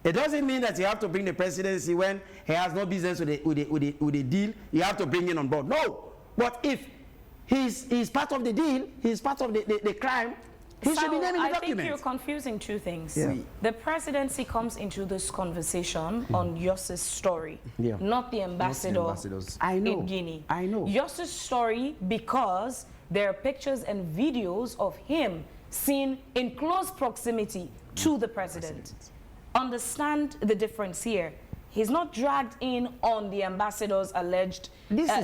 It doesn't mean that you have to bring the presidency when he has no business with the deal. You have to bring him on board. No. But if he's part of the deal, he's part of the crime, he should be named in the document. I think you're confusing two things. Yeah. The presidency comes into this conversation on Yoss's story, not the ambassador in Guinea. I know. Yoss's story, because there are pictures and videos of him seen in close proximity to the president. Understand the difference here. He's not dragged in on the ambassador's alleged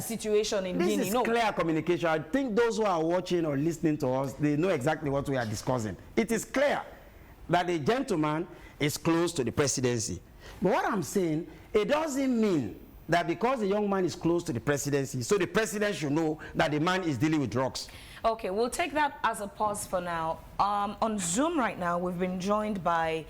situation in Guinea. This is clear communication. I think those who are watching or listening to us, they know exactly what we are discussing. It is clear that the gentleman is close to the presidency. But what I'm saying, it doesn't mean that because the young man is close to the presidency, so the president should know that the man is dealing with drugs. Okay, we'll take that as a pause for now. On Zoom right now, we've been joined by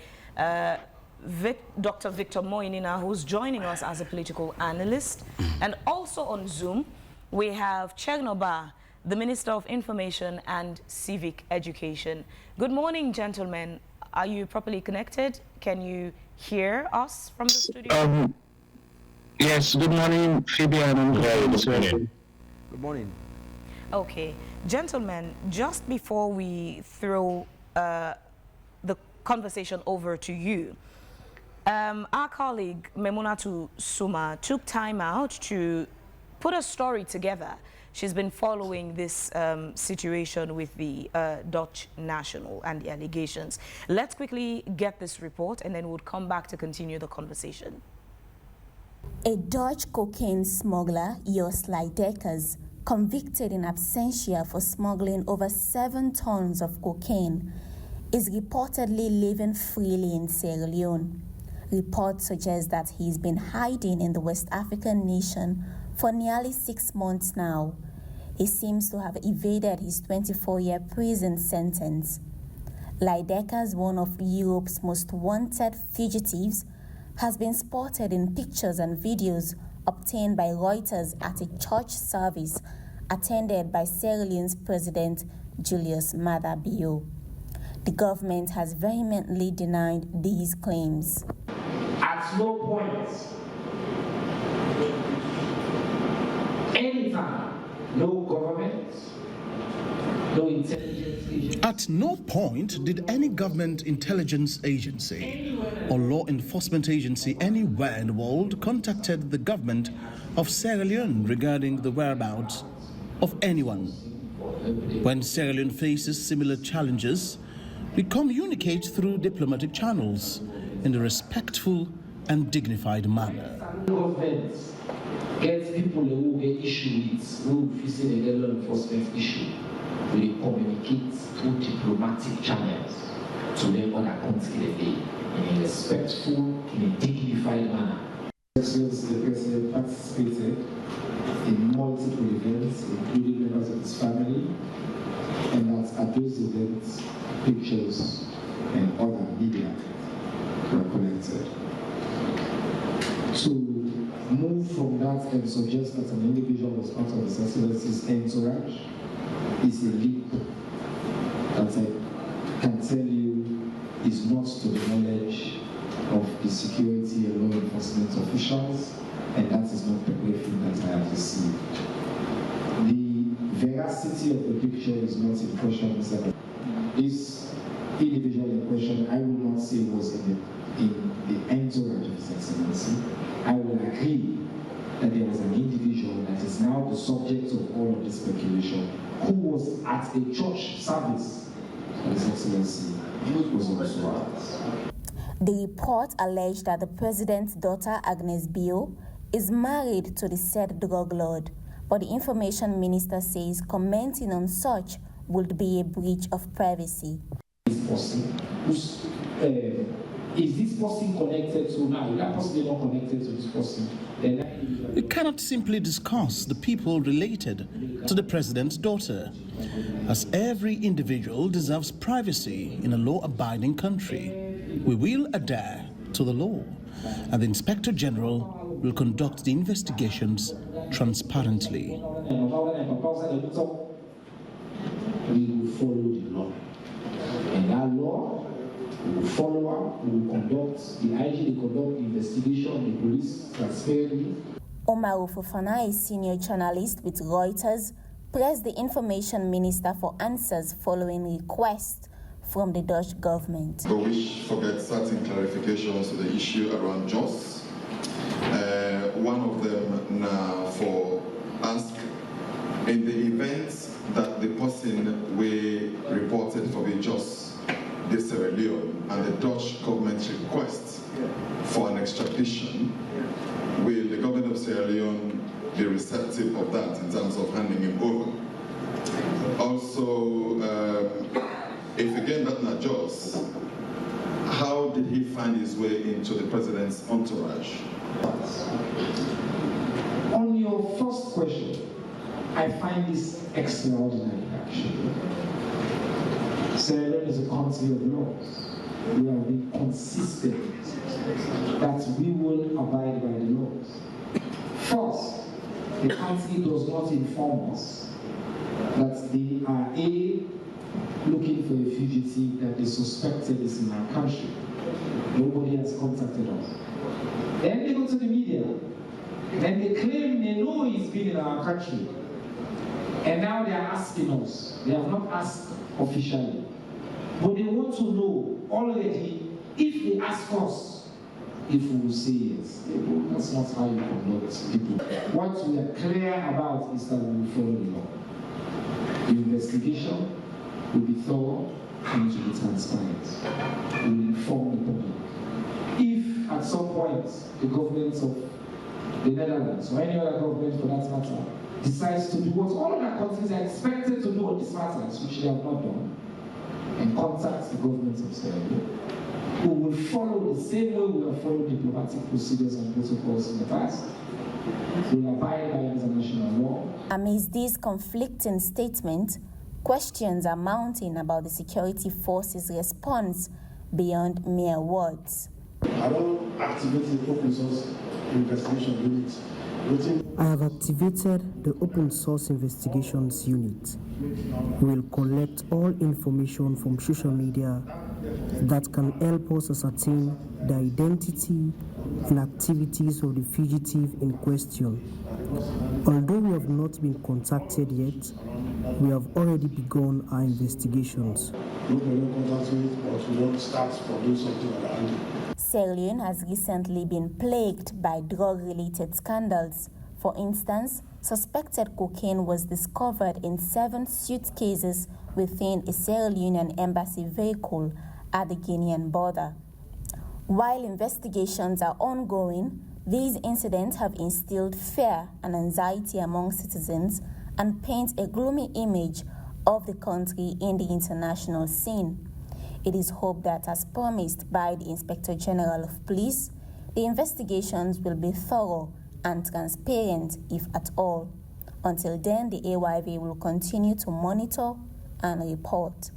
Dr. Victor Moinina, who's joining us as a political analyst. And also on Zoom, we have Chegnoba, the Minister of Information and Civic Education. Good morning, gentlemen. Are you properly connected? Can you hear us from the studio? Yes, good morning, Fabian and Good morning. Okay. Gentlemen, just before we throw the conversation over to you, our colleague Memunatu Suma took time out to put a story together. She's been following this situation with the Dutch national and the allegations. Let's quickly get this report and then we'll come back to continue the conversation. A Dutch cocaine smuggler, Jos Leidekkers, convicted in absentia for smuggling over 7 tons of cocaine, is reportedly living freely in Sierra Leone. Reports suggest that he's been hiding in the West African nation for nearly 6 months now. He seems to have evaded his 24-year prison sentence. Leidekkers, one of Europe's most wanted fugitives, has been spotted in pictures and videos obtained by Reuters at a church service attended by Sierra Leone's President Julius Maada Bio. The government has vehemently denied these claims. At no point, anytime, no government, no intelligence agency. At no point did any government intelligence agency or law enforcement agency anywhere in the world contacted the government of Sierra Leone regarding the whereabouts of anyone. When Sierra Leone faces similar challenges, we communicate through diplomatic channels in a respectful and dignified manner. Government gets people who get issue with, who facing a law enforcement issue, we communicate through diplomatic channels to let other countries in a respectful, in a dignified manner. The president participated in multiple events, including members of his family, and that at those events, pictures and other media were collected. To move from that and suggest that an individual was part of his excellency's entourage is a leap that I can tell you is not to the knowledge of the security and law enforcement officials, and that is not the briefing that I have received. The veracity of the picture is not in question, Mr. This individual in question, I will not say was in the entourage of His Excellency. I will agree that there was an individual that is now the subject of all of this speculation, who was at a church service of His Excellency, was also out. The report alleged that the president's daughter, Agnes Bio, is married to the said drug lord, but the information minister says commenting on such would be a breach of privacy. This person, is this person connected to now? Is that person not connected to this person? We cannot simply discuss the people related to the president's daughter, as every individual deserves privacy in a law-abiding country. We will adhere to the law, and the Inspector General will conduct the investigations transparently. We will follow the law, and that law We will follow up, we will conduct, the IG will conduct the investigation, the police transparently. Omar Fofana, a senior journalist with Reuters, pressed the information minister for answers following requests from the Dutch government. But we forget certain clarifications to the issue around JOS. One of them now for ask in the event that the person we reported for the JOS, the Sierra Leone, and the Dutch government request for an extradition, will the government of Sierra Leone be receptive of that in terms of handing him over? Also, if again that not JOS, how did he find his way into the president's entourage? On your first question, I find this extraordinary actually. Sierra Leone is a country of laws. We have been consistent that we will abide by the laws. First, the country does not inform us that they are looking for a fugitive that they suspected is in our country. Nobody has contacted us. Then they go to the media. Then they claim they know he's been in our country. And now they are asking us. They have not asked officially. But they want to know already if they ask us if we will say yes. That's not how you conduct people. What we are clear about is that we will follow the law. The investigation will be thorough and it will be transparent. We will inform the public. If at some point the government of the Netherlands or any other government for that matter decides to do what all other countries are expected to do on these matters, which they have not done, and contact the government of Sierra Leone, we will follow the same way we have followed diplomatic procedures and protocols in the past. We will abide by international law. Amidst these conflicting statements, questions are mounting about the security forces' response beyond mere words. I don't activate the open source investigation unit. I have activated the Open Source Investigations Unit. We will collect all information from social media that can help us ascertain the identity and activities of the fugitive in question. Although we have not been contacted yet, we have already begun our investigations. Sierra Leone has recently been plagued by drug-related scandals. For instance, suspected cocaine was discovered in 7 suitcases within a Sierra Leonean embassy vehicle at the Guinean border. While investigations are ongoing, these incidents have instilled fear and anxiety among citizens and paint a gloomy image of the country in the international scene. It is hoped that, as promised by the Inspector General of Police, the investigations will be thorough and transparent, if at all. Until then, the AYV will continue to monitor and report.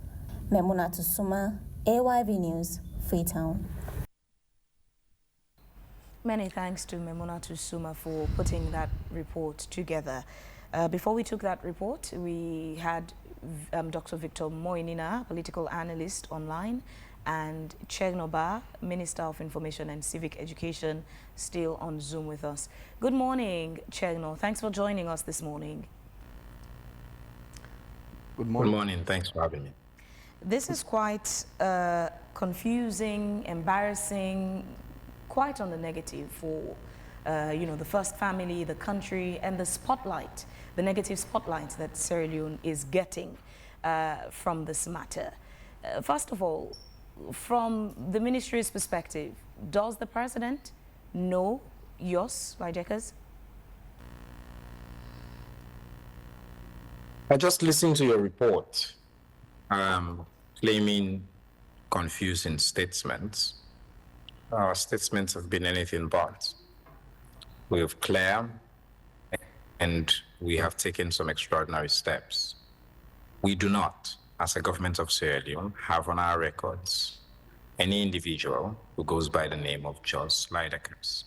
Memuna Tusuma, AYV News, Freetown. Many thanks to Memuna Tusuma for putting that report together. Before we took that report, we had Dr. Victor Moinina, political analyst online, and Chegnoba, Minister of Information and Civic Education, still on Zoom with us. Good morning, Chegno. Thanks for joining us this morning. Good morning. Good morning. Thanks for having me. This is quite confusing, embarrassing, quite on the negative for the first family, the country, and the spotlight, the negative spotlight that Sierra Leone is getting from this matter. First of all, from the ministry's perspective, does the president know Jos Lydekkers? I just listened to your report claiming confusing statements. Our statements have been anything but. We have clear and we have taken some extraordinary steps. We do not, as a government of Sierra Leone, have on our records any individual who goes by the name of Jos Lydekkers.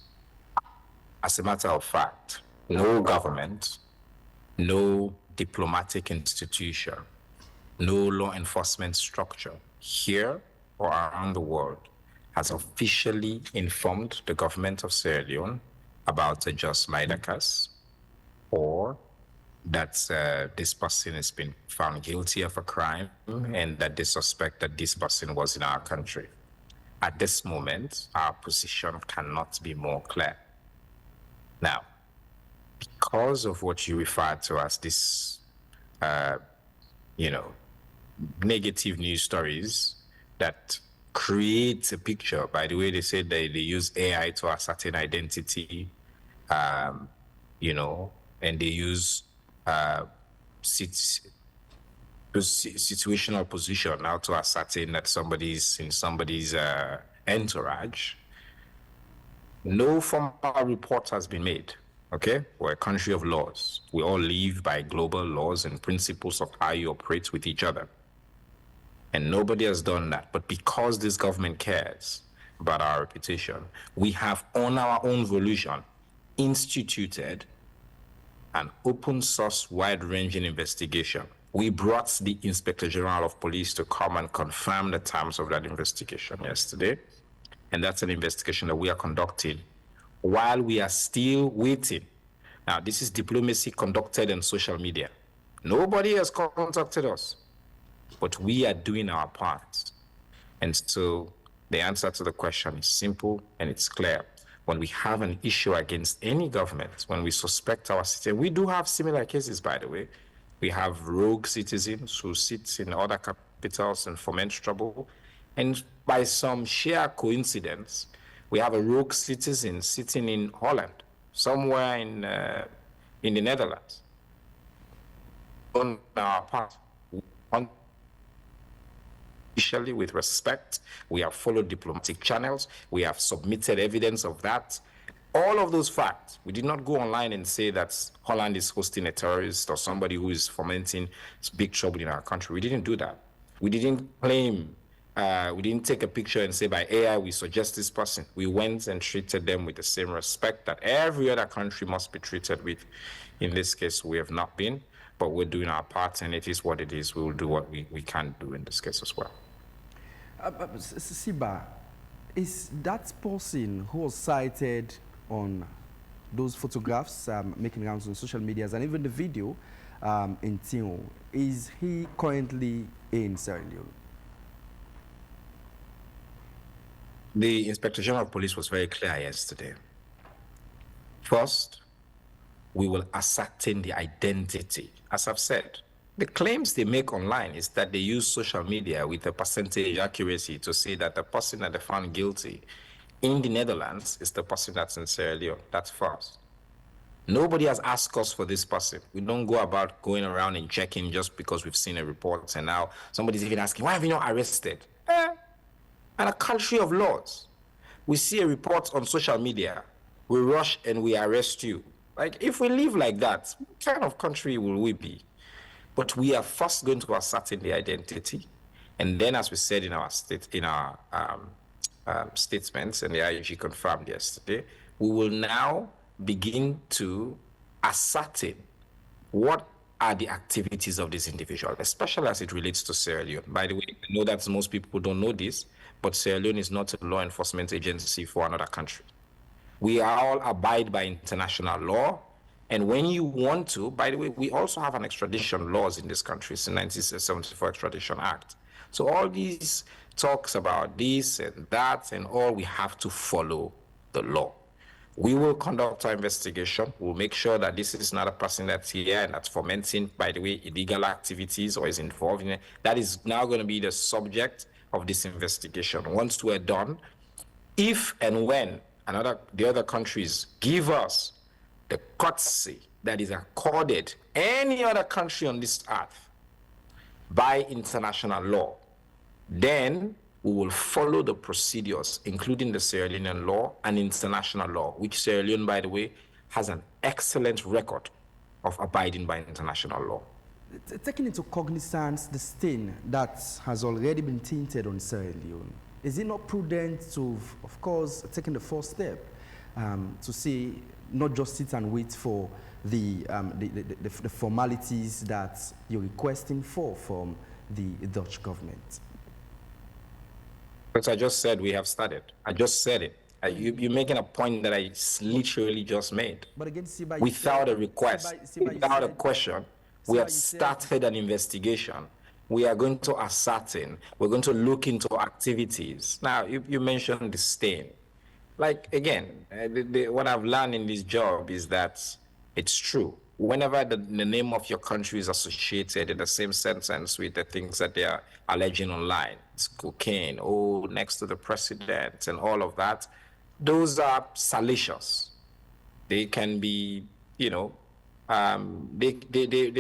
As a matter of fact, no government, no diplomatic institution, no law enforcement structure here or around the world has officially informed the government of Sierra Leone about a just Lydekas, or that this person has been found guilty of a crime and that they suspect that this person was in our country. At this moment, our position cannot be more clear. Now, because of what you refer to as this, negative news stories that create a picture, by the way, they say they use AI to ascertain identity, and they use situational position now to ascertain that somebody's in somebody's entourage. No formal report has been made. Okay, we're a country of laws. We all live by global laws and principles of how you operate with each other. And nobody has done that. But because this government cares about our reputation, we have, on our own volition, instituted an open source, wide-ranging investigation. We brought the Inspector General of Police to come and confirm the terms of that investigation yesterday. And that's an investigation that we are conducting while we are still waiting. Now, this is diplomacy conducted on social media. Nobody has contacted us, but we are doing our part. And so the answer to the question is simple and it's clear. When we have an issue against any government, when we suspect our citizen, we do have similar cases, by the way. We have rogue citizens who sit in other capitals and foment trouble. And by some sheer coincidence, we have a rogue citizen sitting in Holland, somewhere in the Netherlands. On our part, officially, with respect, we have followed diplomatic channels. We have submitted evidence of that. All of those facts. We did not go online and say that Holland is hosting a terrorist or somebody who is fomenting big trouble in our country. We didn't do that. We didn't claim, we didn't take a picture and say by AI we suggest this person. We went and treated them with the same respect that every other country must be treated with. In this case, we have not been, but we're doing our part, and it is what it is. We will do what we can do in this case as well. Siba, is that person who was cited on those photographs making rounds on social media and even the video in Tino, is he currently in Sierra Leone? The Inspector General of Police was very clear yesterday. First, we will ascertain the identity. As I've said, the claims they make online is that they use social media with a percentage accuracy to say that the person that they found guilty in the Netherlands is the person that's in Sierra Leone. That's first. Nobody has asked us for this person. We don't go about going around and checking just because we've seen a report and now somebody's even asking, why have you not arrested? And a country of laws. We see a report on social media, we rush and we arrest you. Like, if we live like that, what kind of country will we be? But we are first going to ascertain the identity, and then, as we said in our statements, and the IUG confirmed yesterday, we will now begin to ascertain what are the activities of this individual, especially as it relates to Sierra Leone. By the way, I know that most people don't know this, but Sierra Leone is not a law enforcement agency for another country. We all abide by international law. And when you want to, by the way, we also have an extradition laws in this country. It's the 1974 Extradition Act. So all these talks about this and that and all, we have to follow the law. We will conduct our investigation. We'll make sure that this is not a person that's here and that's fomenting, by the way, illegal activities or is involved in it. That is now going to be the subject of this investigation. Once we're done, if and when the other countries give us the courtesy that is accorded any other country on this earth by international law, then we will follow the procedures, including the Sierra Leonean law and international law, which Sierra Leone, by the way, has an excellent record of abiding by international law. Taking into cognizance the stain that has already been tainted on Sierra Leone, is it not prudent to, of course, taking the first step to say, not just sit and wait for the formalities that you're requesting from the Dutch government? But I just said we have started. I just said it. You're making a point that I literally just made. But again, Siba, Without a request, without a question, we have started an investigation. We are going to ascertain, we're going to look into activities. Now, you mentioned the stain. Like, again, what I've learned in this job is that it's true. Whenever the name of your country is associated in the same sentence with the things that they are alleging online, it's cocaine, oh, next to the president, and all of that, those are salacious. They can be, they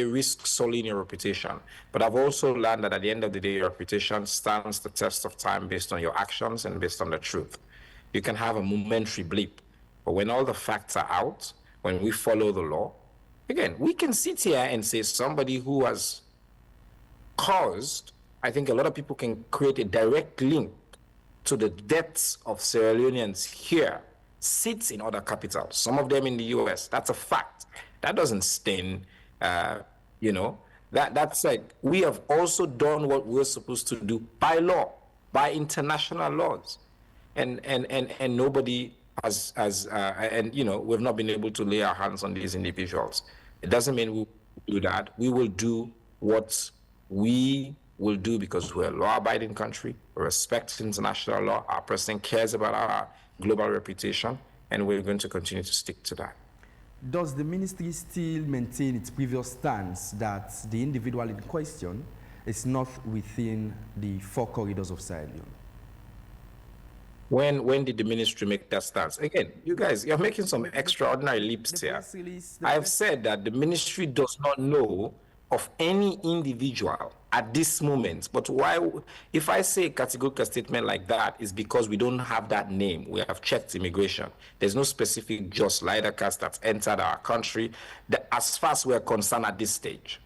risk sullying your reputation. But I've also learned that at the end of the day, your reputation stands the test of time based on your actions and based on the truth. You can have a momentary blip, but when all the facts are out, when we follow the law, again, we can sit here and say somebody who has caused, I think a lot of people can create a direct link to the deaths of Sierra Leoneans here, sits in other capitals, some of them in the US. That's a fact. That doesn't stain, that's like, we have also done what we're supposed to do by law, by international laws. And nobody has, we've not been able to lay our hands on these individuals. It doesn't mean we'll do that. We will do what we will do because we're a law-abiding country. We respect international law. Our president cares about our global reputation, and we're going to continue to stick to that. Does the ministry still maintain its previous stance that the individual in question is not within the 4 corridors of Sierra Leone? When did the ministry make that stance? Again, you guys, you're making some extraordinary leaps here. I've said that the ministry does not know of any individual at this moment. But why, if I say a categorical statement like that, is because we don't have that name. We have checked immigration. There's no specific just Lider cast that's entered our country. As far as we're concerned at this stage,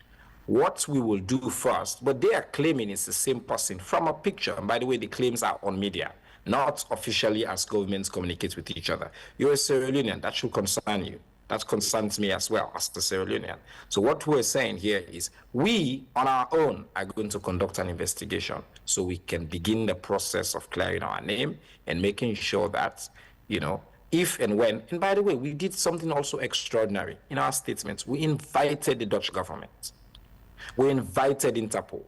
what we will do first, but they are claiming it's the same person from a picture. And by the way, the claims are on media, not officially as governments communicate with each other. You're a Sierra Leonean, that should concern you. That concerns me as well as the Sierra Leonean. So what we're saying here is we, on our own, are going to conduct an investigation so we can begin the process of clearing our name and making sure that, if and when, and by the way, we did something also extraordinary in our statements. We invited the Dutch government. We invited Interpol.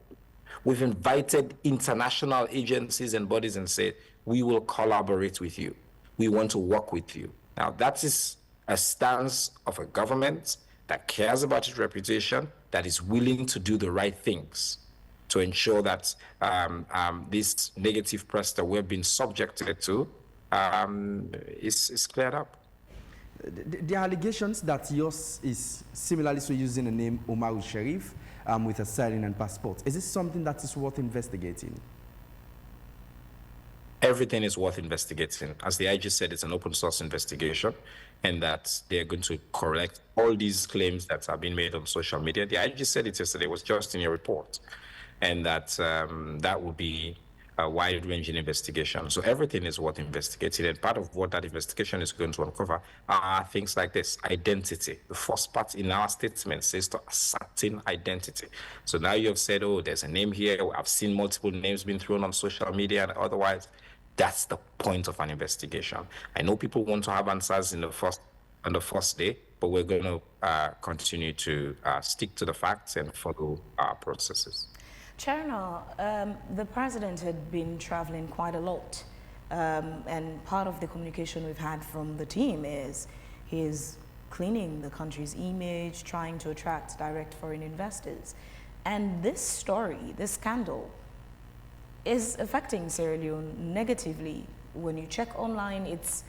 We've invited international agencies and bodies and said, we will collaborate with you. We want to work with you. Now, that is a stance of a government that cares about its reputation, that is willing to do the right things to ensure that this negative press that we've been subjected to is cleared up. The allegations that yours is similarly so using the name Omar Sharif with a Syrian and passport, is this something that is worth investigating? Everything is worth investigating. As the IG said, it's an open source investigation, and that they're going to correct all these claims that have been made on social media. The IG said it yesterday, it was just in your report, and that that will be a wide-ranging investigation. So everything is worth investigating, and part of what that investigation is going to uncover are things like this: identity. The first part in our statement says to ascertain identity. So now you have said, oh, there's a name here. I've seen multiple names being thrown on social media and otherwise. That's the point of an investigation. I know people want to have answers on the first day, but we're going to continue to stick to the facts and follow our processes. Cherno, the president had been traveling quite a lot, and part of the communication we've had from the team is he's cleaning the country's image, trying to attract direct foreign investors. And this story, this scandal, is affecting Sierra Leone negatively. When you check online, it's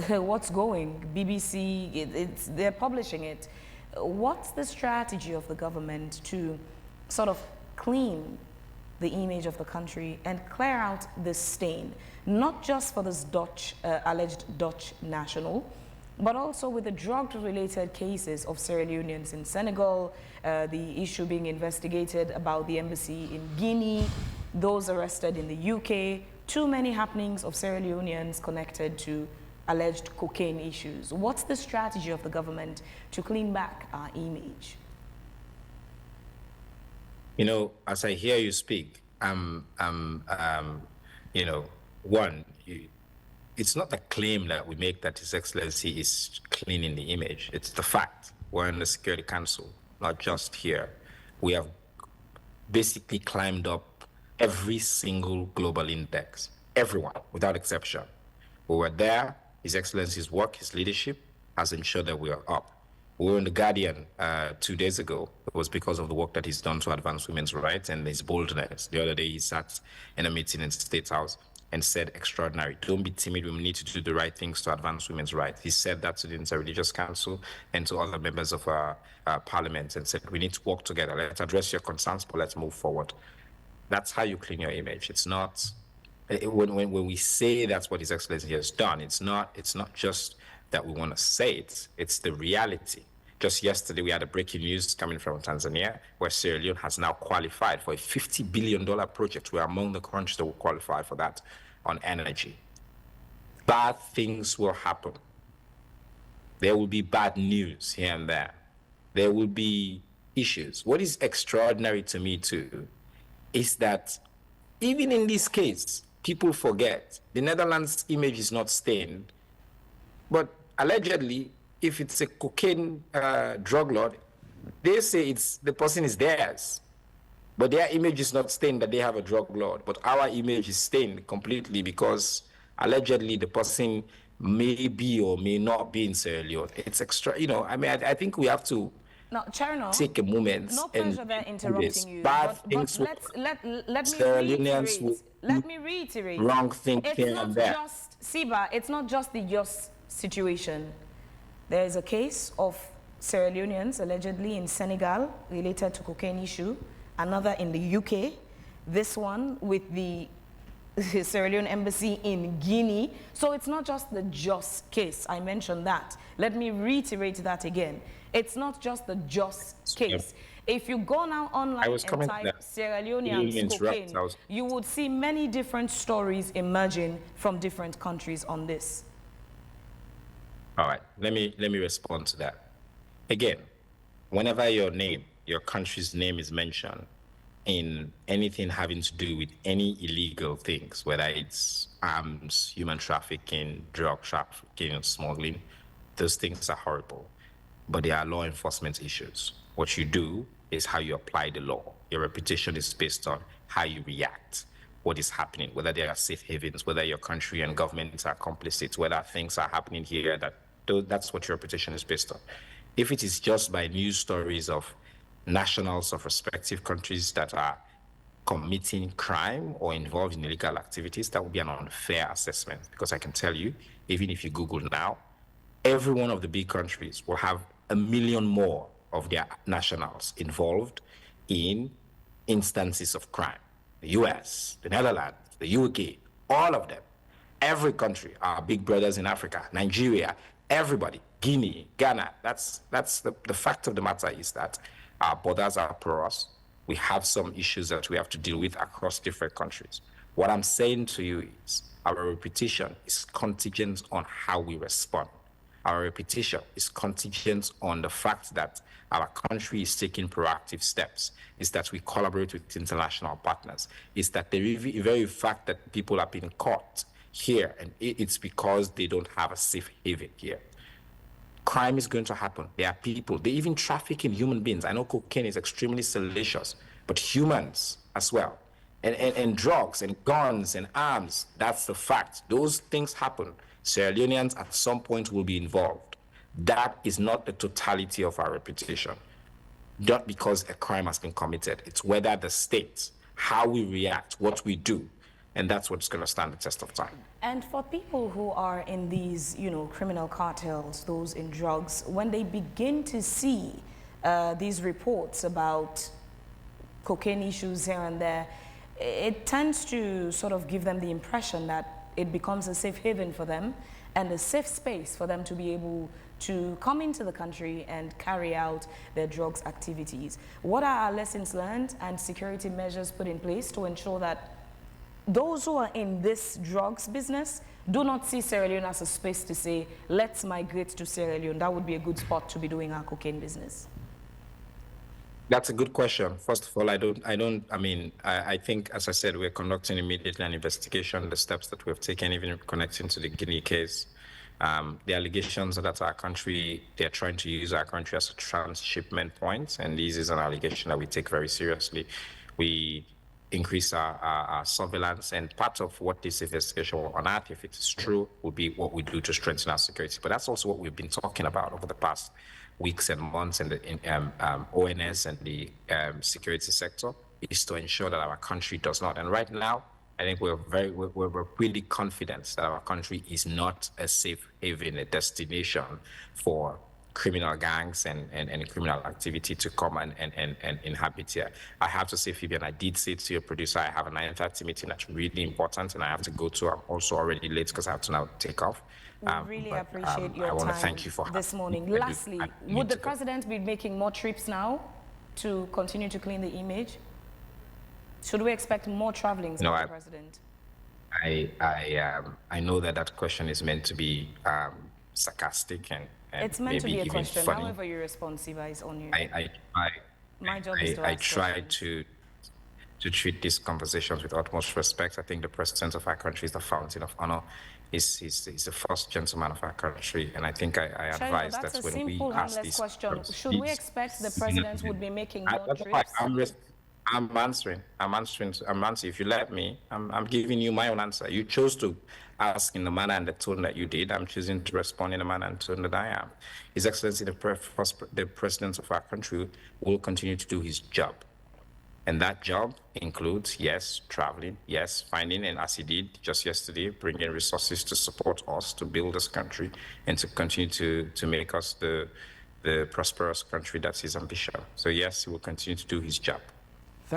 what's going, BBC, they're publishing it. What's the strategy of the government to sort of clean the image of the country and clear out this stain, not just for this alleged Dutch national, but also with the drug-related cases of Sierra Leoneans in Senegal, the issue being investigated about the embassy in Guinea, those arrested in the UK, too many happenings of Sierra Leoneans connected to alleged cocaine issues. What's the strategy of the government to clean back our image? As I hear you speak, one, it's not the claim that we make that His Excellency is cleaning the image. It's the fact. We're in the Security Council, not just here. We have basically climbed up every single global index, everyone, without exception. We were there. His Excellency's work, his leadership has ensured that we are up. We were in The Guardian 2 days ago. It was because of the work that he's done to advance women's rights and his boldness. The other day, he sat in a meeting in the State House and said, extraordinary, don't be timid, we need to do the right things to advance women's rights. He said that to the Inter-Religious Council and to other members of our parliament and said, we need to work together. Let's address your concerns, but let's move forward. That's how you clean your image. It's not, when we say that's what His Excellency has done, it's not just that we want to say it, it's the reality. Just yesterday, we had a breaking news coming from Tanzania, where Sierra Leone has now qualified for a $50 billion project. We're among the countries that will qualify for that on energy. Bad things will happen. There will be bad news here and there. There will be issues. What is extraordinary to me too is that even in this case, people forget the Netherlands' image is not stained, but allegedly, if it's a cocaine drug lord, they say the person is theirs, but their image is not stained that they have a drug lord, but our image is stained completely because allegedly the person may be or may not be in Sierra Leone. It's extra, I mean, I think we have to take a moment. No pleasure there interrupting you. Bad But things let me reiterate. Wrong thing here and there. Siba, it's not just the Yos situation. There is a case of Sierra Leoneans allegedly in Senegal related to cocaine issue, another in the UK, this one with the Sierra Leone embassy in Guinea. So it's not just the Jos case, I mentioned that. Let me reiterate that again. It's not just the Jos case. If you go now online and type Sierra Leoneans cocaine, you would see many different stories emerging from different countries on this. All right, let me respond to that. Again, whenever your country's name is mentioned in anything having to do with any illegal things, whether it's arms, human trafficking, drug trafficking, smuggling, those things are horrible. But they are law enforcement issues. What you do is how you apply the law. Your reputation is based on how you react, what is happening, whether there are safe havens, whether your country and governments are complicit, whether things are happening here that's what your reputation is based on. If it is just by news stories of nationals of respective countries that are committing crime or involved in illegal activities, that would be an unfair assessment. Because I can tell you, even if you Google now, every one of the big countries will have 1 million more of their nationals involved in instances of crime. The US, the Netherlands, the UK, all of them. Every country, our big brothers in Africa, Nigeria, everybody, Guinea, Ghana. That's the fact of the matter is that our borders are porous. We have some issues that we have to deal with across different countries. What I'm saying to you is our reputation is contingent on how we respond. Our reputation is contingent on the fact that our country is taking proactive steps, is that we collaborate with international partners, is that the very fact that people are being caught here, and it's because they don't have a safe haven here. Crime is going to happen. There are people, they even traffic in human beings. I know cocaine is extremely salacious, but humans as well. And drugs and guns and arms, that's the fact. Those things happen. Sierra Leoneans at some point will be involved. That is not the totality of our reputation. Not because a crime has been committed. It's whether the state, how we react, what we do, and that's what's going to stand the test of time. And for people who are in these, criminal cartels, those in drugs, when they begin to see these reports about cocaine issues here and there, it tends to sort of give them the impression that it becomes a safe haven for them and a safe space for them to be able to come into the country and carry out their drugs activities. What are our lessons learned and security measures put in place to ensure that those who are in this drugs business do not see Sierra Leone as a space to say, let's migrate to Sierra Leone. That would be a good spot to be doing our cocaine business. That's a good question. First of all, I think, as I said, we're conducting immediately an investigation, the steps that we've taken, even connecting to the Guinea case. The allegations that our country, they're trying to use our country as a transshipment point, and this is an allegation that we take very seriously. We increase our surveillance, and part of what this investigation will unearth, if it is true, will be what we do to strengthen our security. But that's also what we've been talking about over the past weeks and months in the ONS and the security sector, is to ensure that our country does not. And right now, I think we're really confident that our country is not a safe haven, a destination for criminal gangs and criminal activity to come and inhabit here. I have to say, Phoebe, and I did say to your producer, I have a 9:30 meeting that's really important, and I have to go to. I'm also already late because I have to now take off. We really appreciate your I want to time thank you for this morning. Lastly, would the president be making more trips now to continue to clean the image? Should we expect more travelings from the president? I know that question is meant to be sarcastic and it's meant to be a question. Funny. However you respond, Siva, is on you. My job is to ask try to treat these conversations with utmost respect. I think the president of our country is the fountain of honor. He's the first gentleman of our country, and I think I advise that when we ask these questions, should we expect the president would be making more trips? I'm answering. If you let me, I'm giving you my own answer. You chose to ask in the manner and the tone that you did. I'm choosing to respond in the manner and tone that I am. His Excellency, the president of our country, will continue to do his job. And that job includes, yes, traveling, yes, finding, and as he did just yesterday, bringing resources to support us, to build this country, and to continue to make us the prosperous country that's his ambition. So yes, he will continue to do his job.